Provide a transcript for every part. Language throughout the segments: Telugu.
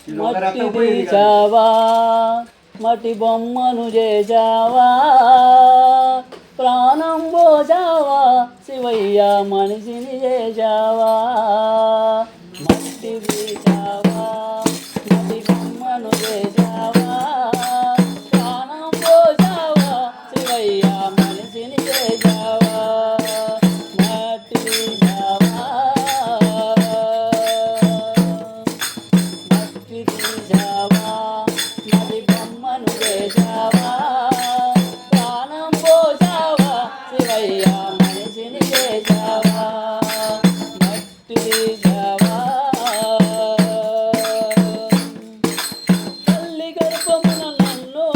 మట్టి తీసావా మట్టి బొమ్మను చేసావా ప్రాణం పోసావా శివయ్య మనిషిని చేసావా మట్టి తీసావా మట్టి బొమ్మను చేసావా ప్రాణం పోసావా శివయ్య మనిషిని చేసావా మట్టి తీసావా మట్టి తీసావా మట్టి బొమ్మను చేసావా ప్రాణం పోసావా శివయ్య మనిషిని చేసావా మట్టి తీసావా తల్లి గర్భమున నన్ను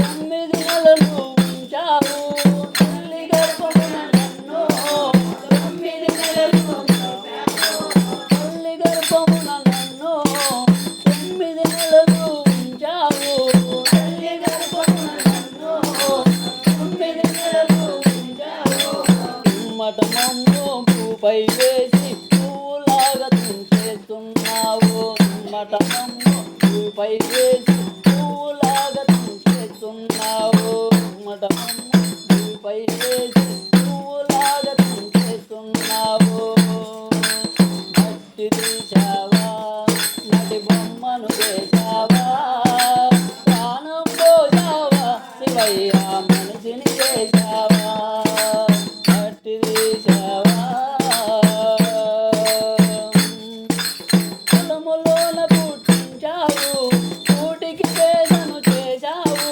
9 నెలలు ఉంచావు తల్లి గర్భమున నన్ను 9 నెలలు తల్లి గర్భమున నన్ను 9 నెలలు ఉంచావు తల్లి గర్భమున నన్ను 9 నెలలు ఉంచావు మటమమ్ము భూపై వేసి పువ్వులాగా తుంచేస్తున్నావు మటమమ్ము భూపై వేసి పువ్వులాగా తుంచేస్తున్నావు మటమమ్ము భూపై వేసి పువ్వులాగా తుంచేస్తున్నావు మట్టి తీసావా మట్టి బొమ్మను చేసావా ప్రాణం పోసావా శివయ్య మనిషిని చేసావా మట్టి తీసావా కులములోన పుట్టించావు కూటికి పేదను చేశావు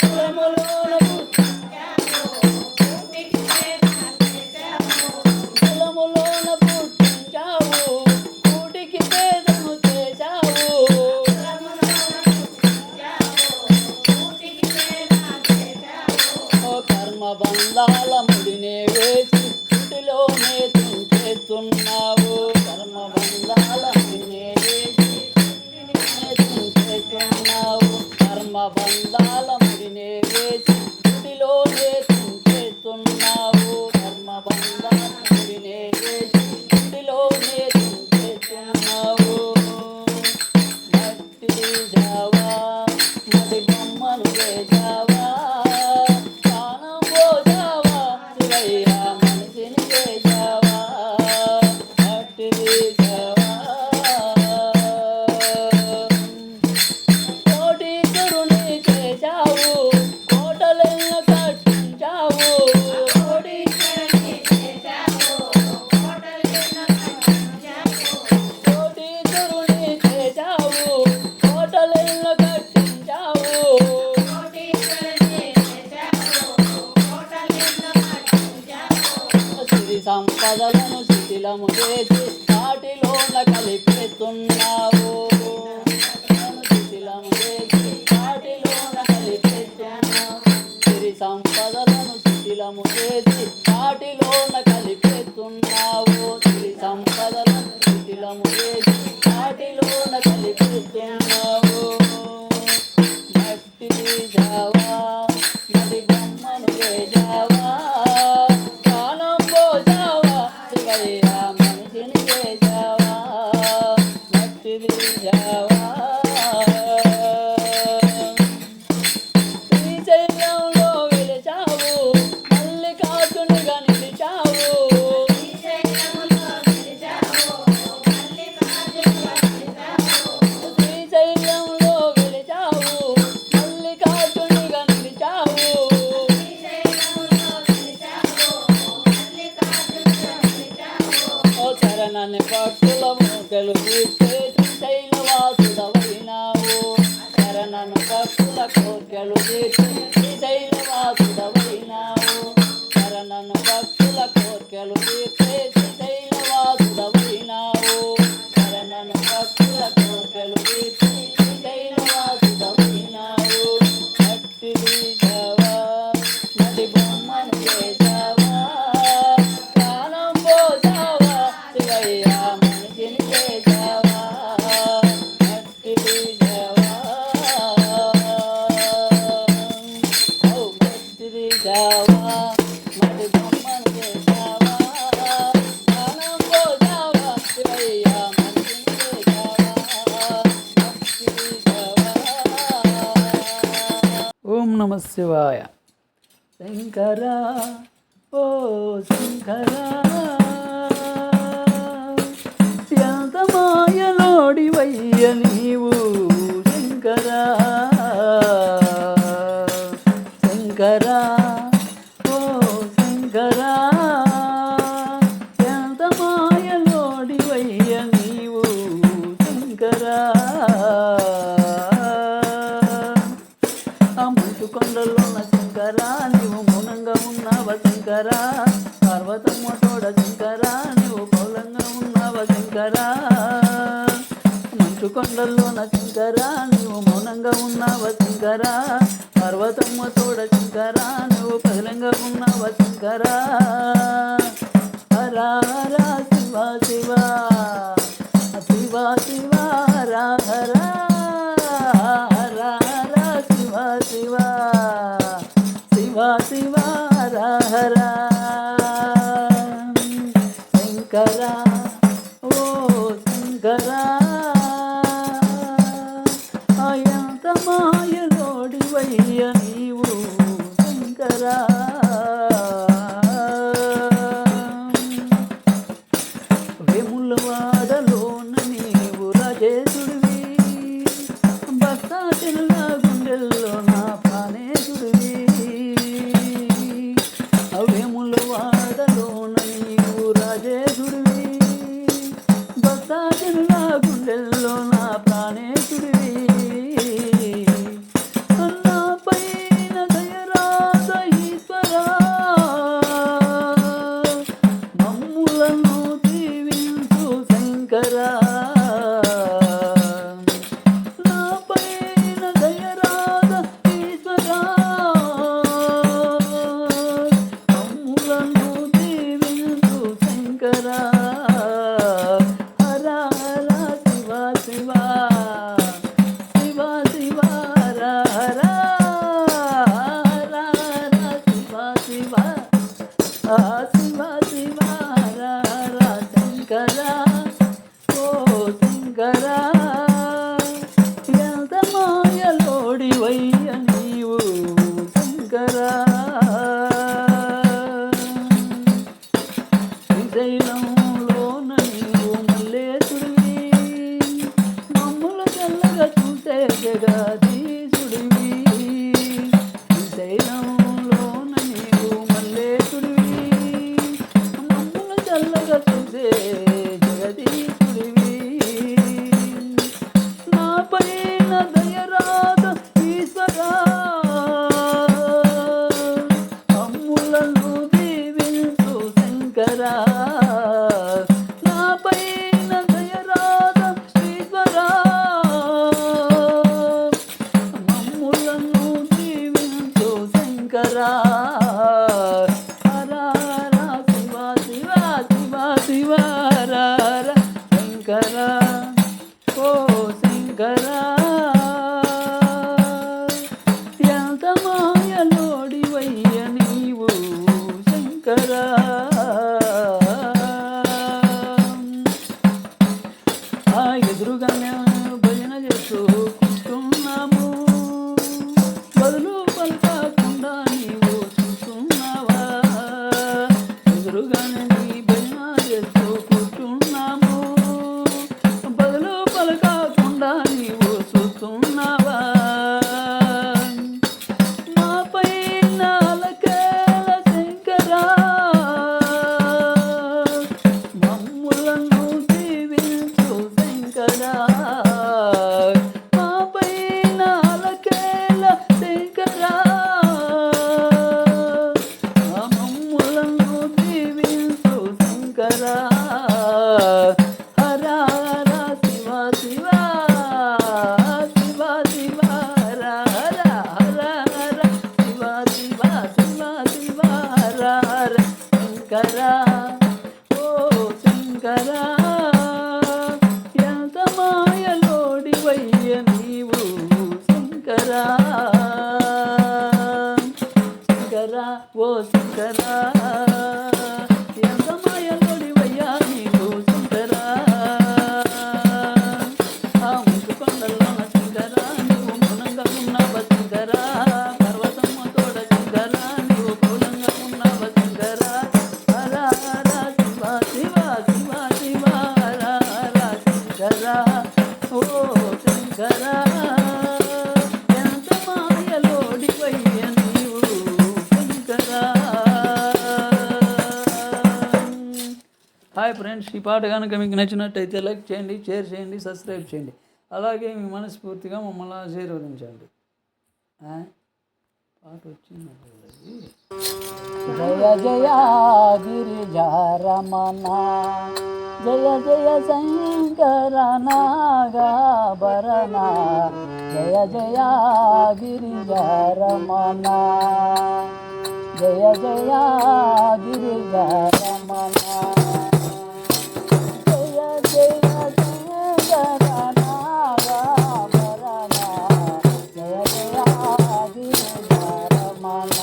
కులములోన కులములోన పుట్టించావు కూటికి పేదను చేశావు ఓ కర్మ బంధాల ముడినే వేసి ఇంటిలోనే తుంచేస్తున్నావు కర్మ బంధాల ముడినే వేసి తుంచేస్తున్నావు కర్మ బంధాల ముడినే వేసి ఇంటిలోనే తుంచేస్తున్నావు కర్మ బంధాల ముడినే వేసి ఇంటిలోనే తుంచేస్తున్నావు మట్టి తీసావా మట్టి బొమ్మను చేసావా ప్రాణం పోసావా శివయ్య మనిషిని చేసావా మట్టి తీసావా కోటీశ్వరుని చేశావు కోటలెన్నో కట్టించావు కోటీశ్వరుని చేశావు కోటలెన్నో కట్టించావు సిరి సంపదలను శిథిలము చేసి వాటిలోన కలిపేస్తున్నావు శిథిలము చేసి వాటిలోన కలిపేస్తున్నావు సిరి సంపదలను శిథిలము చేసి వాటిలోన కలిపేస్తున్నావు సిరి సంపదలను శిథిలము చేసి వాటిలోన కలిపేస్తున్నావు మట్టి తీసావా మట్టి బొమ్మను చేసావా ప్రాణం పోసావా శివయ్య మనిషిని చేసావా మట్టి తీసావా శ్రీశైలంలో వెలిచావు మల్లికార్జునిగా నిలిచావు శ్రీశైలంలో వెలిచావు మల్లికార్జునిగా నిలిచావు ఓ చరణాన్ని భక్తుల మూకలు తీర్చే శ్రీశైలవాసుడవైనావు చరణను భక్తుల కోర్కెలు తీర్చే శ్రీశైలవాసుడవైనావు చరణను భక్తుల కోర్కెలు తీర్చే శ్రీశైలవాసుడవైనావు చరణను భక్తుల కోర్కెలు తీర్చే శ్రీశైలవాసుడవైనావు మట్టి తీసావా మట్టి బొమ్మను చేసావా ప్రాణం పోసావా శివయ్య మనిషిని చేసావా మట్టి తీసావా ఓ మట్టి తీసావా మట్టి బొమ్మను చేసావా ప్రాణం పోసావా శివయ్య మనిషిని చేసావా నమ శివాయ. శంకరా ఓ శంకరా, ఎంత మాయలోడివయ్య నీవు శంకరా. శంకరా ఓ శంకరా, ఎంత మాయలోడివయ్య నీవు శంకరా. ఆ మంచు కొండల్లోన శంకరా, నీవు మౌనంగా ఉన్నావ శంకరా. పార్వతమ్మ తోడ శంకరా, నీవు పౌలంగా ఉన్నావ శంకరా. మంచు కొండల్లోన శంకరా, నీవు మౌనంగా ఉన్నావ శంకరా. పార్వతమ్మ తోడ శంకరా, నువ్వు పౌలంగా ఉన్నావ శంకరా. హరా హరా శివ శివ, శివ శివ హరా హరా. హరా హరా శివ శివ, శివ శివ హరా హరా. శంకరా ఓ శంకరా, ఎంత మాయలోడివయ్య నీవు శంకరా. వేములవాడలోన నీవు రాజేశుడివి, భక్తాచిల్ల గుండెల్లో నా ప్రాణేశుడివి. వేములవాడలోన నీవు రాజేశుడివి, భక్తాచిల్ల గుండెల్లో నా ప్రాణేశుడివి. పైన దయరాధ ఈశ్వరా, మమ్ములను దీవించు శంకరా. నా పైన దయరాధ ఈశ్వరా, మమ్ములను దీవించు శంకరా. హర హర శివ శివ, శివ శివ హర హర. హర హర శివ శివ, శివ శివ హర హర. శంకరా ఓ శంకరా, ఎంత మాయలోడివయ్య నీవు శంకరా. శ్రీశైలంలోన నీవు మల్లేశుడివి, మమ్ముల చల్లగా చూసే జగదీశుడివి. శ్రీశైలంలోన నీవు మల్లేశుడివి, మమ్ముల చల్లగా చూసే జగదీశుడివి. నా పైన దయరాధ ఈశ్వరా, మమ్ములను దీవించు శంకరా. నా పైన దయరాధ ఈశ్వరా, మమ్ములను దీవించు శంకరా. హర హర శివ శివ, శివ శివ హర హర. శంకరా ఓ శంకరా, ఎంత మాయలోడివయ్య నీవు శంకరా. ఎదురుగానే భజన చేస్తూ కూర్చున్నాము, బదులు పలకకుండా నీవు చూస్తున్నావా. ఎదురుగానే నీ భజన చేస్తూ కూర్చున్నాము, బదులు పలకకుండా నీవు చూస్తున్నావా. మా పైన అలకేల శంకరా, మమ్ములను దీవించు శంకరా. మా పైన అలకేల శంకరా, మమ్ములను దీవించు శంకరా. హర హర శివ శివ, శివ శివ హర హర. హర హర శివ శివ, శివ శివ హర హర. శంకరా ఓ శంకరా, ఎంత మాయలోడివయ్య నీవు శంకరా. శంకరా ఓ శంకరా, ఎంత మాయలోడివయ్యా నీవు శంకరా. ఆ ముందు కొండల్లోన శంకరా, నీవు మౌనంగా ఉన్నావ శంకరా. పర్వతం శంకరా ఎంత మాయలోడివయ్య నీవు శంకరా. హాయ్ ఫ్రెండ్స్, ఈ పాట కనుక మీకు నచ్చినట్టయితే లైక్ చేయండి, షేర్ చేయండి, సబ్స్క్రైబ్ చేయండి. అలాగే మీ మనస్ఫూర్తిగా మమ్మల్ని ఆశీర్వదించండి. పాట వచ్చింది. జయ జయ గిరిజారమణ, జయ జయ శంకర నాగాభరణ, జయ జయ గిరిజారమణ, జయ జయ గిరిజారమణ, జయ జయ శంకర నాగాభరణ, జయ జయ గిరిజారమణ,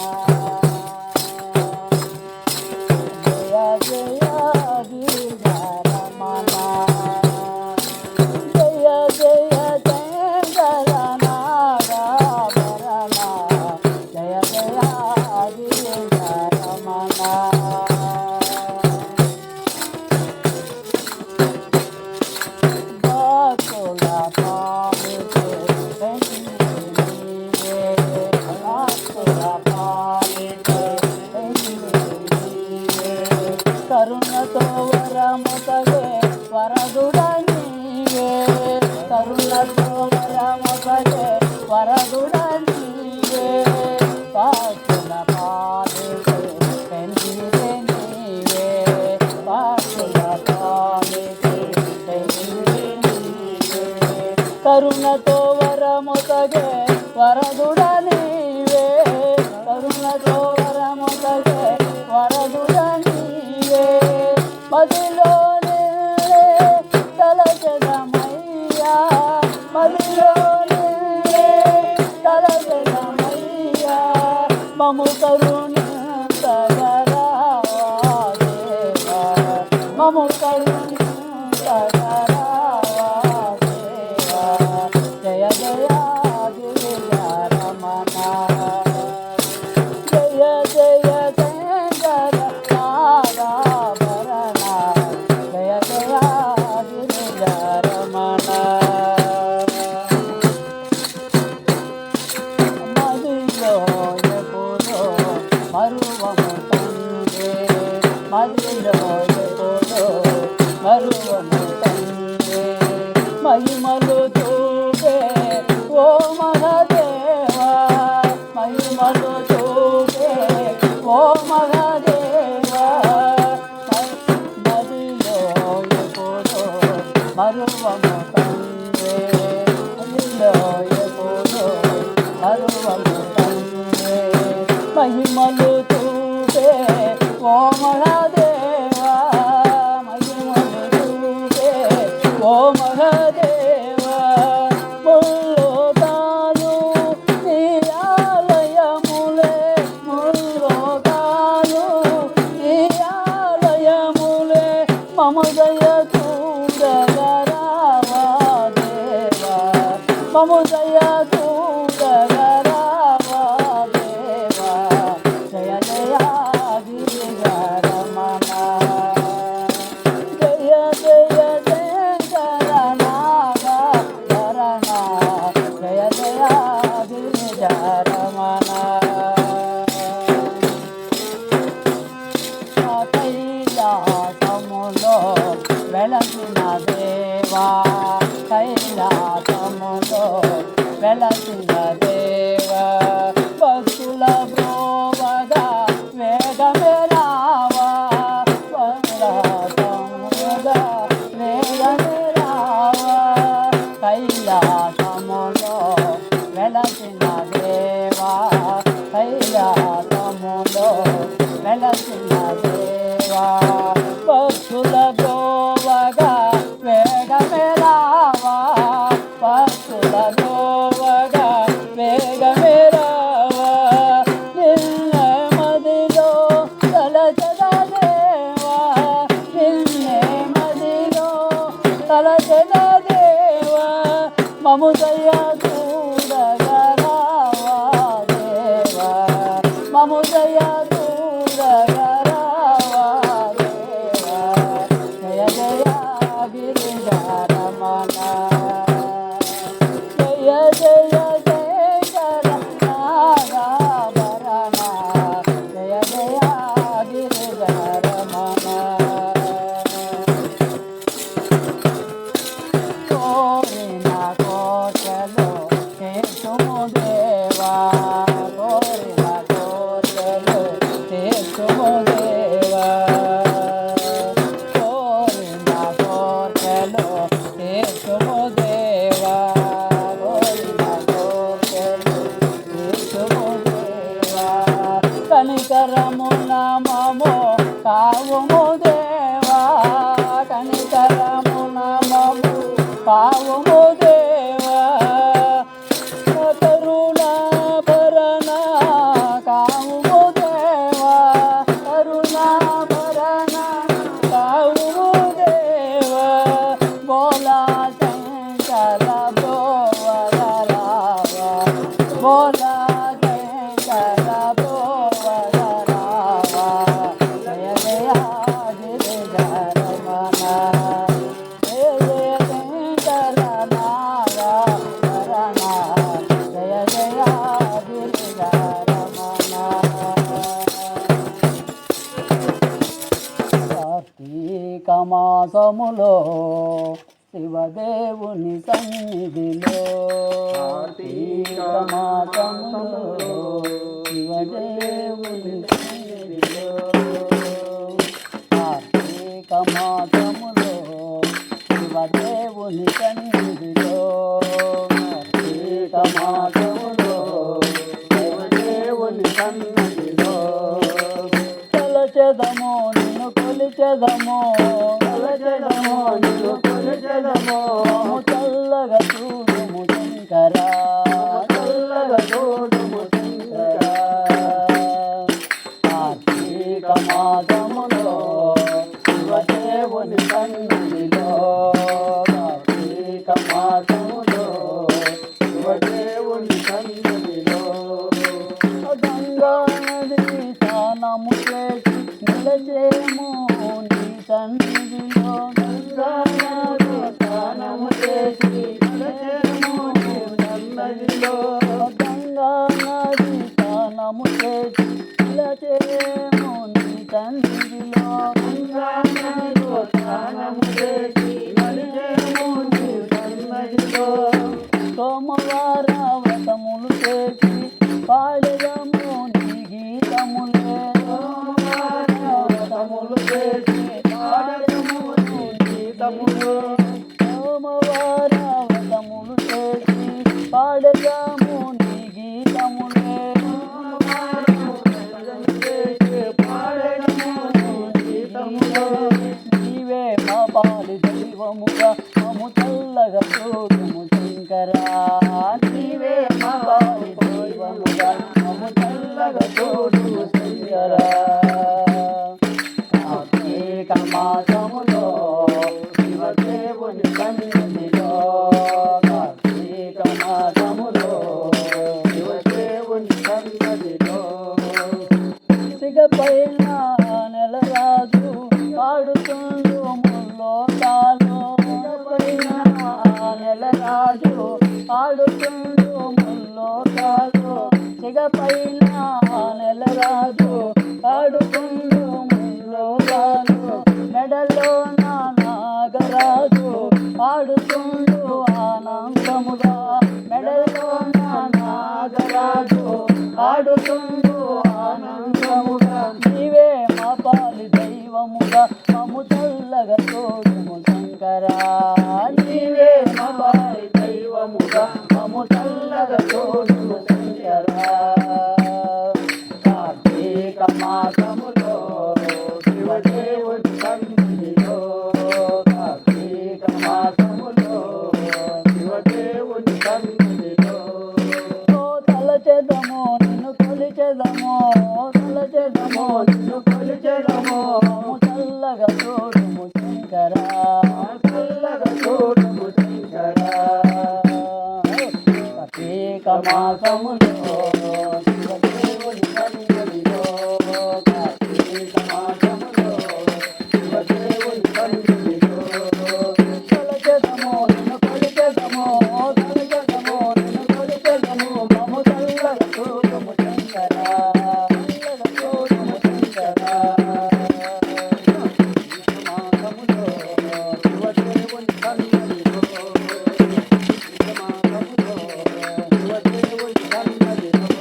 జయ జయ గిరిజారమణ, జయ జయ శంకర నాగాభరణ, జయ జయ గిరిజారమణ. భక్తుల పాలితే నీవే, భక్తుల పాలితే నీవే, కరుణతో వరముతగే వరదుడ నీవే, కరుణతో వరముతగే వరదుడ నీవే, భక్తుల పాలితే నీవే నీవే, భక్తుల పాలితే కరుణతో వరముతగే వరదుడ నీవే, కరుణతో వరముతగే వరదుడ నీవే, మదిలో నిన్నే తలచెదమయ్యా, మదిలో నిన్నే తలచెదమయ్యా, మము కరుణించగరావా దేవా, మము కరుణించగరావా దేవా, జయ జయ గిరిజారమణ, జయ జయ శంకర నాగాభరణ, జయ జయ గిరిజారమణ. మదిలో ఎప్పుడో మరువము తండ్రి, మదిలో ఎప్పుడో మరువము తండ్రి, మహిమలు చూపే ఓ మహదేవా, మహిమలు చూపే ఓ మహదేవా, నదిలో ఎప్పుడో మరువము తండ్రి, నదిలో ఎప్పుడో మరువము తండ్రి, మహిమలు చూపే ఓ మహదేవా, మహిమలు చూపే ఓ మహదేవా, ముల్లోకాలు నీ ఆలయములే, ముల్లోకాలు నీ ఆలయములే, మమ దయ చూడగరావా దేవా, మమ దయ చూడగరావా దేవా, జయ జయ గిరిజారమణ, జయ జయ శంకర నాగాభరణ, జయ జయ గిరిజారమణ. కైలాసములో వెలసిన దేవా, కైలాసములో వెలసిన దేవా, భక్తుల బ్రోవగా వేగమే రావా, కైలాసముగా వేగమే రావా, కైలాసములో వెలసిన దేవా, కైలాసములో వెలసిన దేవా, భక్తుల బ్రోవగా వేగమే రావా, భక్తుల బ్రోవగా వేగమే రావా, నిన్నే మదిలో తలచెద దేవా, నిన్నే మదిలో తలచెద దేవా, మము దయ చూడగరావా దేవా, మము దయ చూడగరావా దేవా, జయ జయ గిరిజారమణ, కనికరమున మము కావుము దేవా కనికరమున మము కావుము దేవా కరుణాభరణ కావుము దేవా కరుణాభరణ కావుము దేవా బోలా శంకర భోవరావా బోలా శంకర భోవరావా జయ జయ గిరిధరమణ జయ జయ శంకర నారాయణ జయ జయ గిరిధరమణ కార్తీక మాసములో శివదేవుని సన్నిధిలో కార్తీక మాసములో శివదేవుని సన్నిధిలో కార్తీక మాసములో శివదేవుని సన్నిధిలో కార్తీక మాసములో శివదేవుని సన్నిధిలో తలచెదమో నిన్ను కొలిచెదమో తలచెదమో నిన్ను కొలిచెదమో చల్లగా చూడుము శంకర చల్లగా చూడుము శంకర కార్తీక మాసములో శివదేవుని సన్నిధిలో కార్తీక మాసములో శివదేవుని సన్నిధిలో గంగా నది స్నానము చేసి నిలచేము నీ సన్నిధిలో గంగా నది స్నానము చేసి నిలచేము నీ సన్నిధిలో గంగా నది స్నానము చేసి నిలచేము నీ సన్నిధిలో గంగా నది స్నానము చేసి నిలచేము నీ సన్నిధిలో సోమవార వ్రతములు చేసి పాడెదము నీ గీతములే సోమవార వ్రతములు చేసి పాడెదము నీ గీతములే సోమవార వ్రతములు చేసి పాడెదము నీ గీతములే సోమవార వ్రతములు చేసి పాడెదము నీ గీతములే నీవే మా పాలి దైవముగా మము చల్లగా చూడుము శంకర నీవే మా పాలి దైవముగా మము చల్లగా చూడుము శంకర కార్తీక మాసములో శివదేవుని సన్నిధిలో కార్తీక మాసములో శివదేవుని సన్నిధిలో సిగపైన నెలరాజు ఆడుతుండు ముల్లోకాలు సిగపైన నెలరాజు ఆడుతుండు ముల్లోకాలు సిగపైన నెలరాజు ఆడుతుండు ముల్లోకాలు మెడలో నాగరాజు ఆడుతుండు ఆనందముగా మెడలో నాగరాజు ఆడుతుండు ఆనందముగా నీవే మా పాలి దైవముగా మము చల్లగా చూడుము శంకర నీవే మా పాలి దైవముగా మము చల్లగా చూడుము శంకర కార్తీక మాసములో శివదేవుని సన్నిధిలో కార్తీక మాసములో శివదేవుని సన్నిధిలో తలచెదమో నిన్ను కొలిచెదమో తలచెదమో నిన్ను కొలిచెదమో చల్లగా చూడుము శంకర చల్లగా చూడుము శంకర కార్తీక మాసములో శివదేవుని సన్నిధిలో కార్తీక మాసములో శివదేవుని సన్నిధిలో తలచెదమో నిన్ను కొలిచెదమో తలచెదమో నిన్ను కొలిచెదమో మము చల్లగా చూడుము శంకర చల్లగా చూడుము శంకర మాసములో శివదేవుని సన్నిధిలో మాసములో శివదేవుని సన్నిధిలో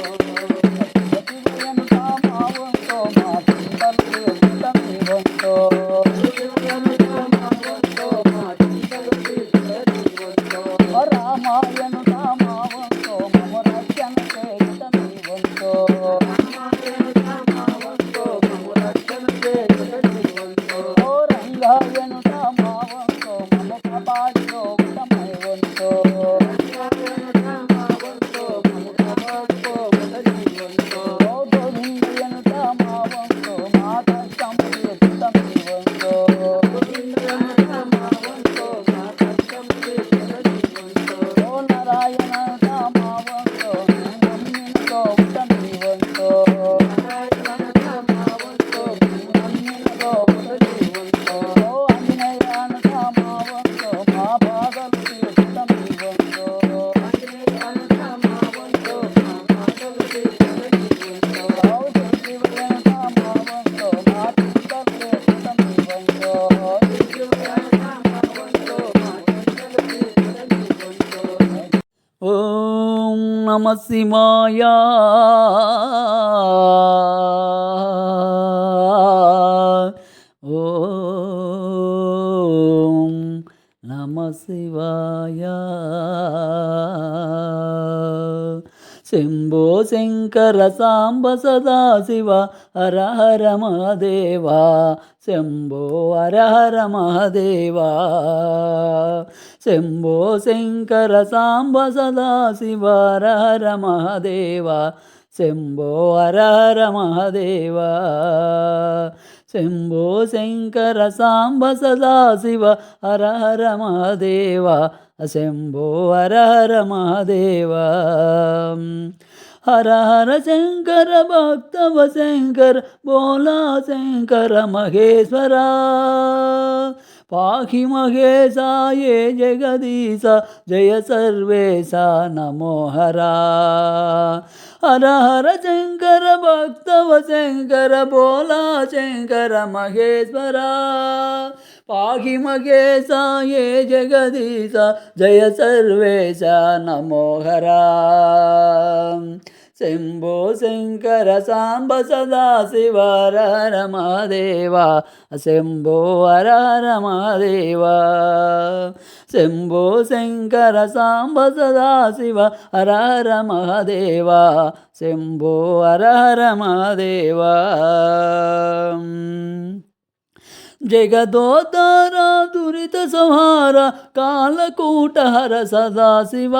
ఓం నమ శివాయ. ఓం నమ శివాయ. శంభో శంకర సాంబ సదాశివ హర హర మహాదేవా. శంభో హర హర మహాదేవా. శంభో శంకర సాంబ సదాశివ హర హర మహాదేవా. శంభో హర హర మహాదేవా. శంభో శంకర సాంబ సదాశివ హర హర మహాదేవా. శంభో హర హర మహాదేవా. హర హర శంకర భక్తవ శంకర బోలా శంకర మహేశ్వర. పాహి మహేశాయే జగదీశ జయ సర్వేశ నమో హర. హర హర శంకర భక్తవ శంకర బోలా శంకర మహేశ్వర. పాహి మహేశాయే జగదీశ జయ సర్వేశ నమో హర. శంభో శంకర సాంబ సదాశివ హర హర మహాదేవా. శంభో హర హర మహాదేవా. శంభో శంకర సాంబ సదాశివ హర హర మహాదేవా. శంభో హర హర మహాదేవా. జగదోద్ధార దురిత సంహార కాలకూట హర సదాశివ.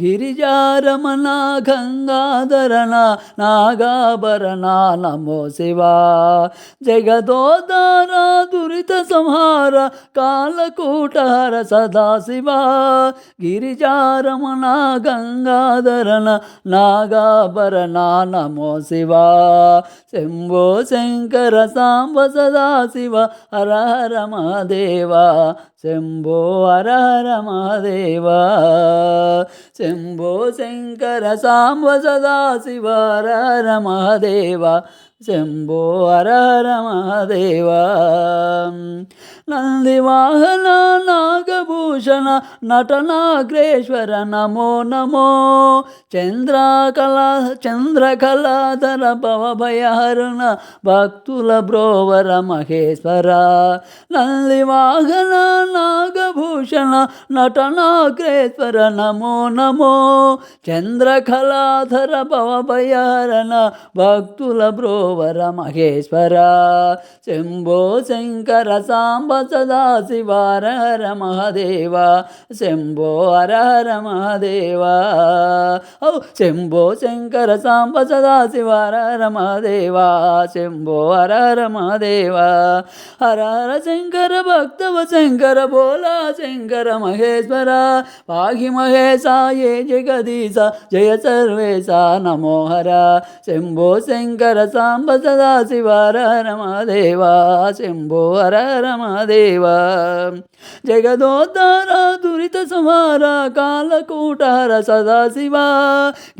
గిరిజారమణ గంగాధరణ నాగాభరణ నమో శివ. జగదోద్ధార దురిత సంహార కాలకూట హర సదాశివ. గిరిజారమణ గంగాధరణ నాగాభరణ నమో శివ. శంభో శంకర సాంబ సదాశివ హర హర మహాదేవా. శంభో హర హర మహాదేవా. శంభో శంకర సాంబ సదాశివ హర హర మహాదేవా. శంభో హర హర మహాదేవా. నందివాహన నాగభూషణ నటనాగ్రేశ్వర నమో నమో. చంద్రకళాధర భవభయహరుణ భక్తుల బ్రోవర మహేశ్వర. నందివాహన నాగభూషణ నటనాగ్రేశ్వర నమో నమో. చంద్రకళాధర భవభయహరణ భక్తుల బ్రోవర మహేశ్వర. శంభో శంకర సాంబ సదాశివ హర హర మహాదేవా. శంభో హర హర మహాదేవా. శంభో శంకర సాంబ సదాశివ హర హర మహాదేవా. శంభో హర హర మహాదేవా. హర హర శంకర భక్తవ శంకర బోలా శంకర మహేశ్వర. పాహి మహేశాయే జగదీశ జయ సర్వేశ నమో హర. శంభో శంకర సాంబ సదాశివ హర హర మహాదేవా. శంభో హర హర మహాదేవా. జగదోద్ధార దురిత సంహార కాలకూట హర సదాశివ.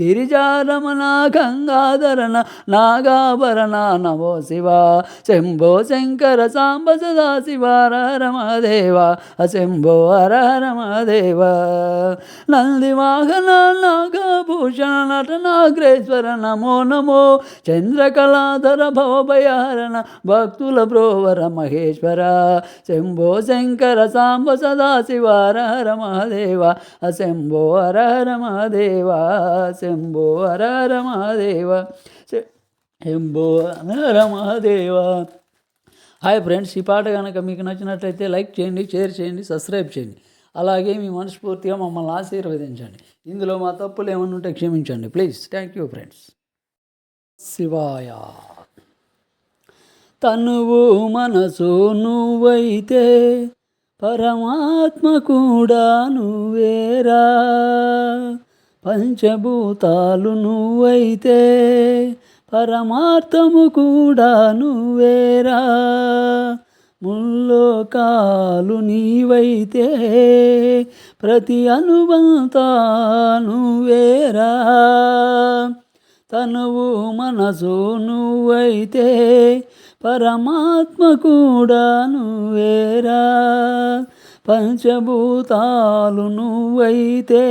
గిరిజారమణ గంగాధరణ నాగాభరణ నమో శివ. శంభో శంకర సాంబ సదాశివ హర హర మహాదేవా. శంభో హర హర మహాదేవా. నందివాహన నాగభూషణ నటనాగ్రేశ్వర నమో నమో. చంద్రకళాధర భవభయహరణ భక్తుల బ్రోవర మహేశ్వర. శంభో శంకర సాంబ సదాశివ హర హర మహాదేవా. శంభో హర హర మహాదేవా. శంభో హర హర మహాదేవా. శంభో హర హర మహాదేవా. హాయ్ ఫ్రెండ్స్, ఈ పాట కనుక మీకు నచ్చినట్లయితే లైక్ చేయండి, షేర్ చేయండి, సబ్స్క్రైబ్ చేయండి. అలాగే మీ మనస్ఫూర్తిగా మమ్మల్ని ఆశీర్వదించండి. ఇందులో మా తప్పులు ఏమన్నా ఉంటే క్షమించండి ప్లీజ్. Thank you friends. శివాయ. తనువు మనసు నువ్వైతే పరమాత్మ కూడా నువ్వేరా. పంచభూతాలు నువ్వైతే పరమార్థము కూడా నువ్వేరా. ముల్లోకాలు నీవైతే ప్రతి అనుబంధా నువ్వేరా. తనువు మనసు నువ్వైతే పరమాత్మ కూడా నువ్వేరా. పంచభూతాలు నువ్వైతే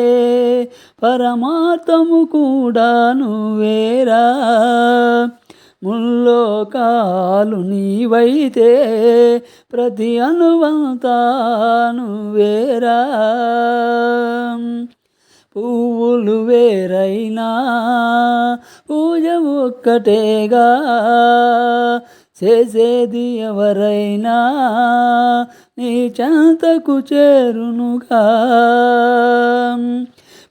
పరమార్థము కూడా నువ్వేరా ముల్లోకాలు నీవైతే ప్రతి అణువంతా నువ్వేరా పువ్వులు వేరైనా పూజ ఒక్కటేగా చేసేది ఎవరైనా నీ చెంతకు చేరునుగా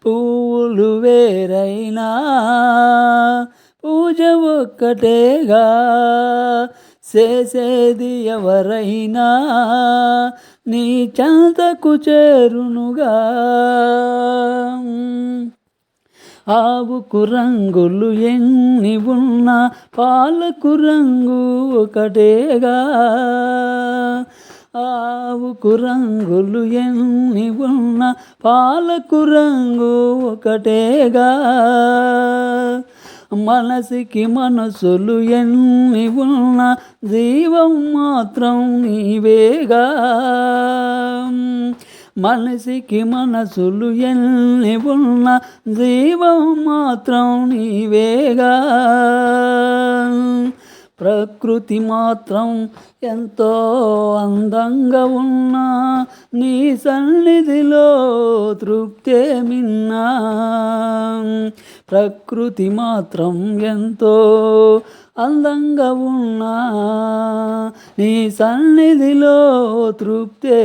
పువ్వులు వేరైనా పూజ ఒక్కటేగా చేసేది ఎవరైనా నీ చెంతకు చేరునుగా ఆవుకు రంగులు ఎన్ని ఉన్నా పాలకు రంగు ఒకటేగా ఆవుకు రంగులు ఎన్ని ఉన్నా పాలకు రంగు ఒకటేగా మనసుకి మనసులు ఎన్ని ఉన్నా జీవం మాత్రం నీవేగా మనసుకి మనసులు ఎన్ని ఉన్నా జీవం మాత్రం నీవేగా ప్రకృతి మాత్రం ఎంతో అందంగా ఉన్నా నీ సన్నిధిలో తృప్తే మిన్నా ప్రకృతి మాత్రం ఎంతో అందంగా ఉన్నా నీ సన్నిధిలో తృప్తే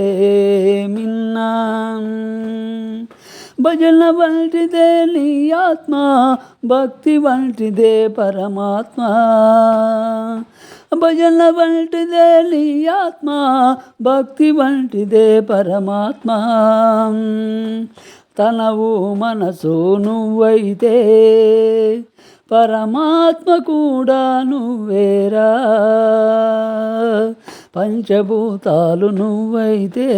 మిన్నా భజన వంటిదే నీ ఆత్మ భక్తి వంటిదే పరమాత్మ భజన వంటిదే నీ ఆత్మ భక్తి వంటిదే పరమాత్మ తనవు మనసు నువ్వైతే పరమాత్మ కూడా నువ్వేరా పంచభూతాలు నువ్వైతే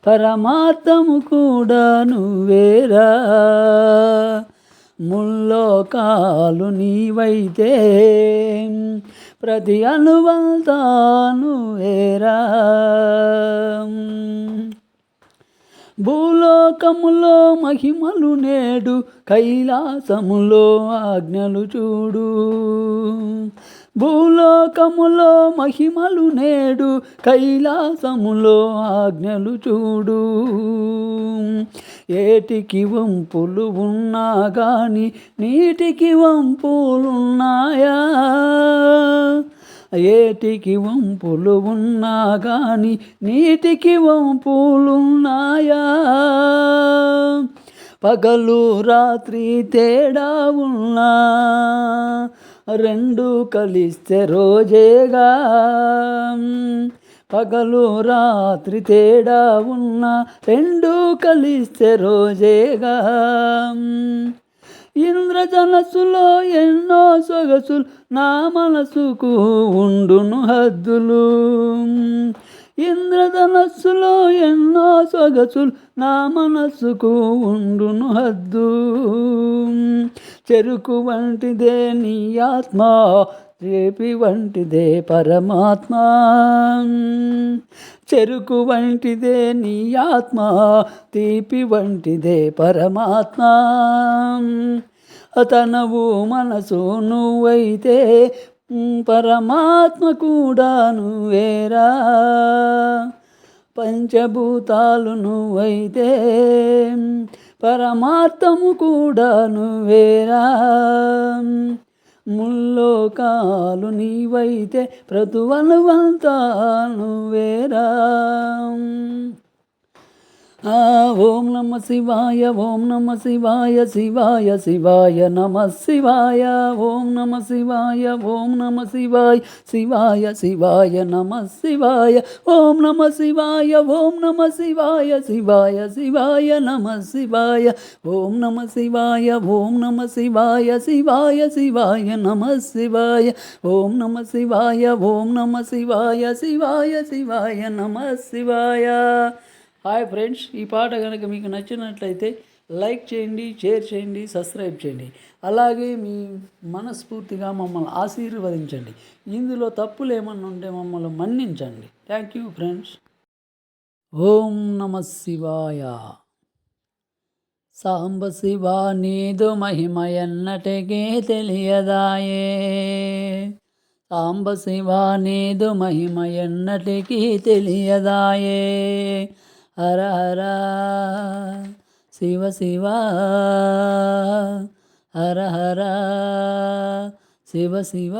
పరమార్థము కూడా నువ్వేరా ముల్లోకాలు నీవైతే ప్రతి అణువంతా నువ్వేరా భూలోకములో మహిమలు నేడు కైలాసములో ఆజ్ఞలు చూడు భూలోకములో మహిమలు నేడు కైలాసములో ఆజ్ఞలు చూడు ఏటికి వంపులు ఉన్నా గాని నీటికి వంపులున్నాయా ఏటికి వంపులు ఉన్నా గాని నీటికి వంపులున్నాయా పగలు రాత్రి తేడా ఉన్నా రెండు కలిస్తే రోజేగా పగలు రాత్రి తేడా ఉన్నా రెండు కలిస్తే రోజేగా ఇంద్రధనస్సులో ఎన్నో సొగసులు నా మనసుకు ఉండును హద్దులు ఇంద్రధనస్సులో ఎన్నో సొగసులు నా మనసుకు ఉండును హద్దు చెరుకు వంటిదే నీ ఆత్మ రేపి వంటిదే పరమాత్మ చెరుకు వంటిదే నీ ఆత్మ తీపి వంటిదే పరమాత్మ తనవు మనసు నువ్వైతే పరమాత్మ కూడా నువ్వేరా పంచభూతాలు నువ్వైతే పరమార్థము కూడా నువ్వేరా ముల్లోకాలు నీవైతే ప్రతువనువంతా నువ్వేరా ఓం నమ శివాయ ఓం నమ శివాయ శివాయ శివాయ నమ శివాయ ఓం నమ శివాయ ఓం నమ శివాయ శివాయ శివాయ నమ శివాయ ఓం నమ శివాయ ఓం నమ శివాయ శివాయ శివాయ నమ శివాయ ఓం నమ శివాయ ఓం నమ శివాయ శివాయ శివాయ నమ శివాయ ఓం నమ శివాయ ఓం నమ శివాయ శివాయ శివాయ నమ శివాయ. హాయ్ ఫ్రెండ్స్, ఈ పాట కనుక మీకు నచ్చినట్లయితే లైక్ చేయండి, షేర్ చేయండి, సబ్స్క్రైబ్ చేయండి. అలాగే మీ మనస్ఫూర్తిగా మమ్మల్ని ఆశీర్వదించండి. ఇందులో తప్పులు ఏమన్నా ఉంటే మమ్మల్ని మన్నించండి. Thank you friends. ఓం నమ శివాయ. సాంబ శివ నీదు మహిమ ఎన్నటికీ తెలియదాయే. సాంబ శివ నీదు మహిమ ఎన్నటికీ తెలియదాయే. హర హర శివ శివ హర హర శివ శివ.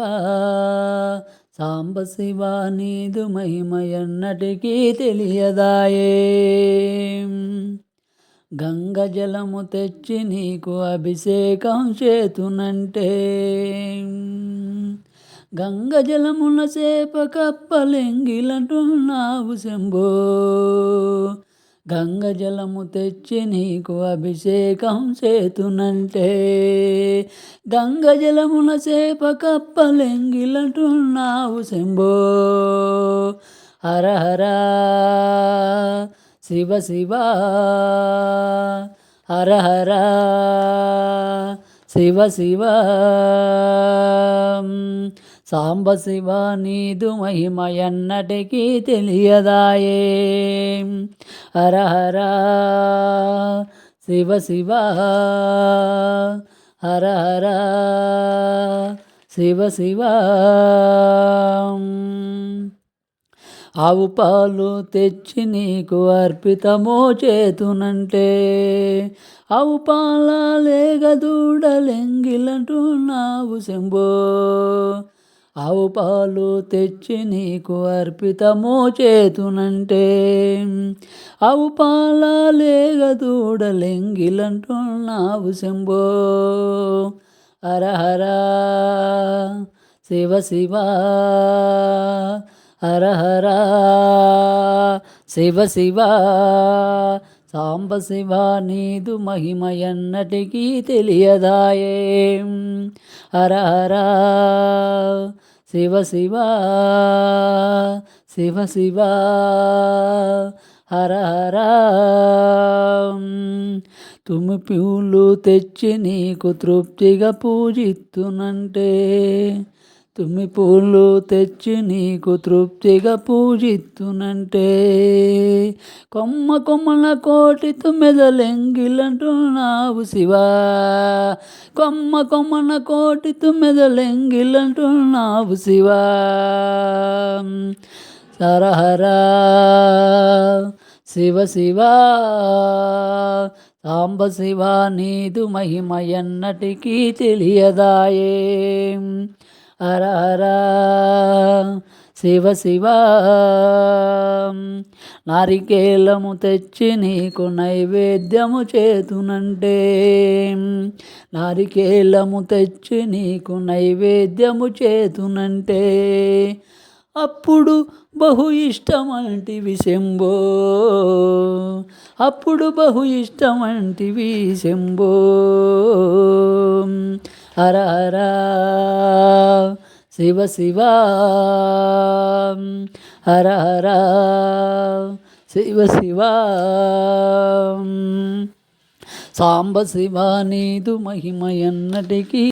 సాంబ శివ నీదు మహిమ ఎన్నటికీ తెలియదాయే. గంగ జలము తెచ్చి నీకు అభిషేకం చేతునంటే, గంగ జలమున చేప కప్పలెంగిలంటున్నావు శంభో. గంగ జలము తెచ్చి నీకు అభిషేకం చేతునంటే, గంగ జలమున చేప కప్పలెంగిలంటున్నావు శంభో. హర హర శివ శివ హర హర శివ శివ. సాంబ శివ నీదు మహిమ ఎన్నటికీ తెలియదాయే. హర హర శివ శివ హర హర శివ శివ. ఆవు పాలు తెచ్చి నీకు అర్పితమో చేతునంటే, ఆవు పాల లేగ దూడలెంగిలంటున్నావు శంభో. ఆవు పాలు తెచ్చి నీకు అర్పితమో చేతునంటే, ఆవు పాల లేగ దూడలెంగిలంటున్నావు శంభో. హర హర శివ శివ హర హర శివ శివ. సాంబ శివ నీదు మహిమ ఎన్నటికీ తెలియదాయే. హర హర శివ శివ శివ శివ హర హర. తుమ్మి పూలు తెచ్చి నీకు తృప్తిగా పూజిత్తునంటే, తుమ్మి పూలు తెచ్చి నీకు తృప్తిగా పూజిత్తునంటే, కొమ్మ కొమ్మల కోటి తుమ్మెదలెంగిలంటున్నావు శివ. కొమ్మ కొమ్మన కోటి తుమ్మెదలెంగిలంటున్నావు శివ. హర హర శివ శివ. సాంబ శివ నీదు మహిమ ఎన్నటికీ తెలియదాయే. హర హర శివ శివ. నారికేలము తెచ్చి నీకు నైవేద్యము చేతునంటే, నారికేలము తెచ్చి నీకు నైవేద్యము చేతునంటే, అప్పుడు బహు ఇష్టమంటివి శంభో. అప్పుడు బహు ఇష్టమంటివి శంభో. హర హర శివ శివ హర హర శివ శివ. సాంబ శివ నీదు మహిమ ఎన్నటికీ